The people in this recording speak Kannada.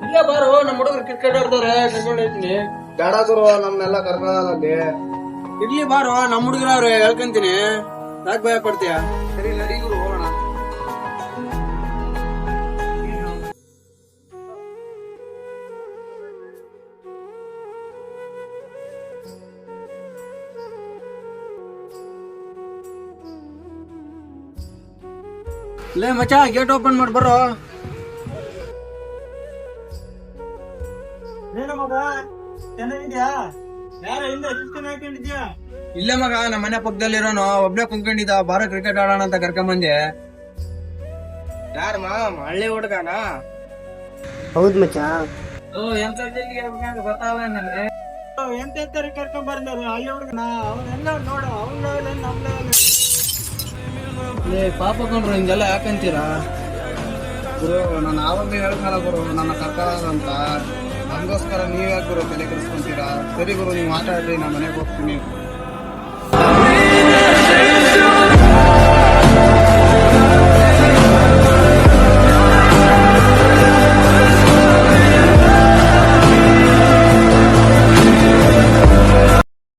ಇಲ್ಲೇ ಬಾರೋ, ನಮ್ಮ ಹುಡುಗರು ಕ್ರಿಕೆಟ್ ಆಡ್ತಾರೆ, ಕರ್ಕೊಂಡು ಹೋಗ್ತೀನಿ. ಬೇಡ ಗುರು, ನಮ್ನೆಲ್ಲ ಕರ್ಕೊಳ್ಳಲ್ಲಿ. ಇರ್ಲಿ ಬಾರೋ, ನಮ್ಮ ಹುಡುಗರವ್ರೆ, ಹೇಳ್ಕೊಂತೀನಿ. ಯಾಕೆ ಭಯ ಪಡ್ತೀಯ? ಸರಿ ನಡಿ ಗುರು, ಹೋಗೋಣ. ಲೇ ಮಚ್ಚ, ಗೇಟ್ ಓಪನ್ ಮಾಡಿ ಬರೋ. ಏನು ಮಗ ಚೆನ್ನಾಗಿದ್ಯಾ? ಯಾರ ಹಿಂದೆ ಶಿಸ್ತಿನ ಹಾಕೊಂಡಿದ್ಯಾ? ಇಲ್ಲೇ ಮಗ, ನಮ್ಮ ಮನೆ ಪಕ್ಕದಲ್ಲಿರೋನು ಒಬ್ನೇ ಕುಂತ್ಕೊಂಡಿದ್ದ. ಬಾರ ಕ್ರಿಕೆಟ್ ಆಡೋಣ ಅಂತ ಕರ್ಕೊಂಬಂದೆ. ಯಾರಮ್ಮ, ಹಳ್ಳಿ ಹುಡುಗನ? ಹೌದ್ ಮಚ್ಚ. ಎಂತ ಗೊತ್ತಾಗಲ್ಲ ನನಗೆ. ಎಂತೆಂತ ಕರ್ಕೊಂಡ್ ಬರ್ತಾರೆ ಹಳ್ಳಿ ಹುಡುಗನ. ಅವ್ನೆಲ್ಲ ನೋಡು, ಅವ್ನ ಲೆವೆಲ್ ನಮ್ ಲೆವೆಲ್. ಲೇ ಪಾಪ ಕೊಂಡ್ರು, ಹಿಂಗೆಲ್ಲ ಯಾಕಂತೀರಾ? ಗುರು, ನಾನು ಆವಾಗಲೇ ಹೇಳ್ತಾರ ಗುರು, ನನ್ನ ಕರ್ಕೊಳ್ಳೋದು ಅಂತ. ನಮಗೋಸ್ಕರ ನೀವ್ಯಾಕೆ ಗುರು ತಲೆ ಕೆಡಿಸ್ಕೊಂತೀರಾ? ಸರಿ ಗುರು, ನೀವು ಮಾತಾಡ್ರಿ, ನಾನು ಮನೆಗೆ ಹೋಗ್ತೀನಿ.